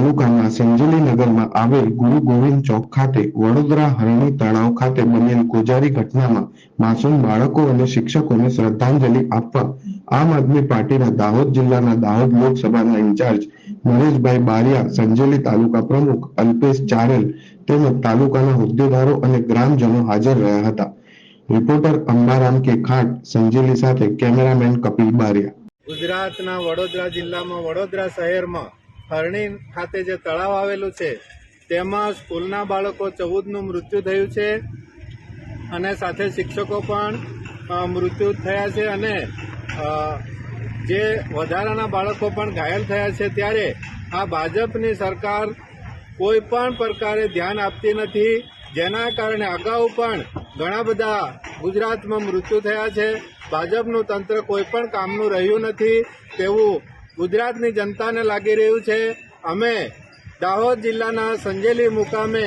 તાલુકાના સંજેલી નગરમાં આવેલ ગુરુ ગોવિંદ ચોક ખાતે વડોદરા હરણી તળાવ ખાતે બનેલ ગોજારી ઘટનામાં માસૂમ બાળકો અને શિક્ષકોને શ્રદ્ધાંજલિ આપવા આમ આદમી પાર્ટીના દાહોદ જિલ્લાના દાહોદ લોકસભાના ઇન્ચાર્જ નરેશભાઈ બારિયા, સંજેલી તાલુકા પ્રમુખ અલ્પેશ ચારેલ તેમજ તાલુકાના હોદ્દેદારો અને ગ્રામજનો હાજર રહ્યા હતા। રિપોર્ટર અંબારામ કે ખાટ, સંજેલી સાથે કેમેરામેન કપિલ બારિયા। ગુજરાતના વડોદરા જિલ્લામાં વડોદરા શહેરમાં હરણી ખાતે જે તળાવ આવેલું છે તેમાં સ્કૂલના બાળકો 14નું મૃત્યુ થયું છે અને સાથે શિક્ષકો પણ મૃત્યુ થયા છે અને જે વધારાના બાળકો પણ ઘાયલ થયા છે। ત્યારે આ ભાજપની સરકાર કોઈ પણ પ્રકારે ધ્યાન આપતી નથી, જેના કારણે અગાઉ પણ ઘણા બધા ગુજરાતમાં મૃત્યુ થયા છે। ભાજપનું તંત્ર કોઈ પણ કામનું રહ્યું નથી તેવું ગુજરાતની જનતાને લાગી રહ્યું છે। અમે દાહોદ જિલ્લાના સંજેલી મુકામે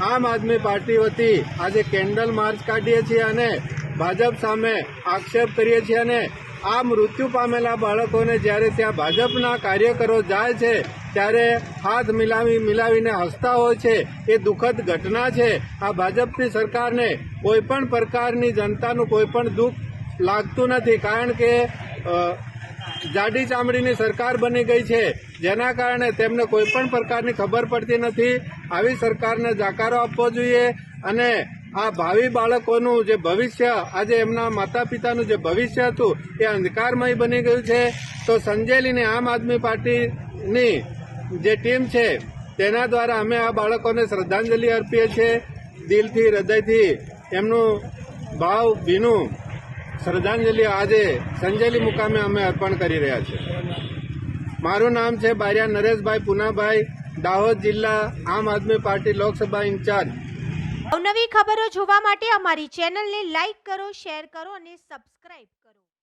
આમ આદમી પાર્ટી વતી આજે કેન્ડલ માર્ચ કાઢીએ છીએ અને ભાજપ સામે આક્ષેપ કરીએ છીએ અને આ મૃત્યુ પામેલા બાળકોને જ્યારે ત્યાં ભાજપના કાર્યકરો જાય છે ત્યારે હાથ મિલાવીને હસતા હોય છે, એ દુઃખદ ઘટના છે। આ ભાજપની સરકારને કોઈ પણ પ્રકારની જનતાનું કોઈ પણ દુઃખ લાગતું નથી, કારણ કે જાડી ચામડીની સરકાર બની ગઈ છે, જેના કારણે તેમને કોઈ પણ પ્રકારની ખબર પડતી નથી। આવી સરકારને જાકારો આપવો જોઈએ અને આ ભાવિ બાળકોનું જે ભવિષ્ય, આજે એમના માતા પિતાનું જે ભવિષ્ય હતું એ અંધકારમય બની ગયું છે। તો સંજેલીની આમ આદમી પાર્ટીની જે ટીમ છે તેના દ્વારા અમે આ બાળકોને શ્રદ્ધાંજલિ અર્પીએ છીએ। દિલથી, હૃદયથી એમનું ભાવભીનું શ્રદ્ધાંજલિ આજે સંજેલી મુકામે અમે અર્પણ કરી રહ્યા છીએ। મારું નામ છે બારિયા નરેશભાઈ પુનાભાઈ, દાહોદ જિલ્લા આમ આદમી પાર્ટી લોકસભા ઇન્ચાર્જ। નવી ખબરો જોવા માટે અમારી ચેનલને લાઈક કરો, શેર કરો અને સબસ્ક્રાઇબ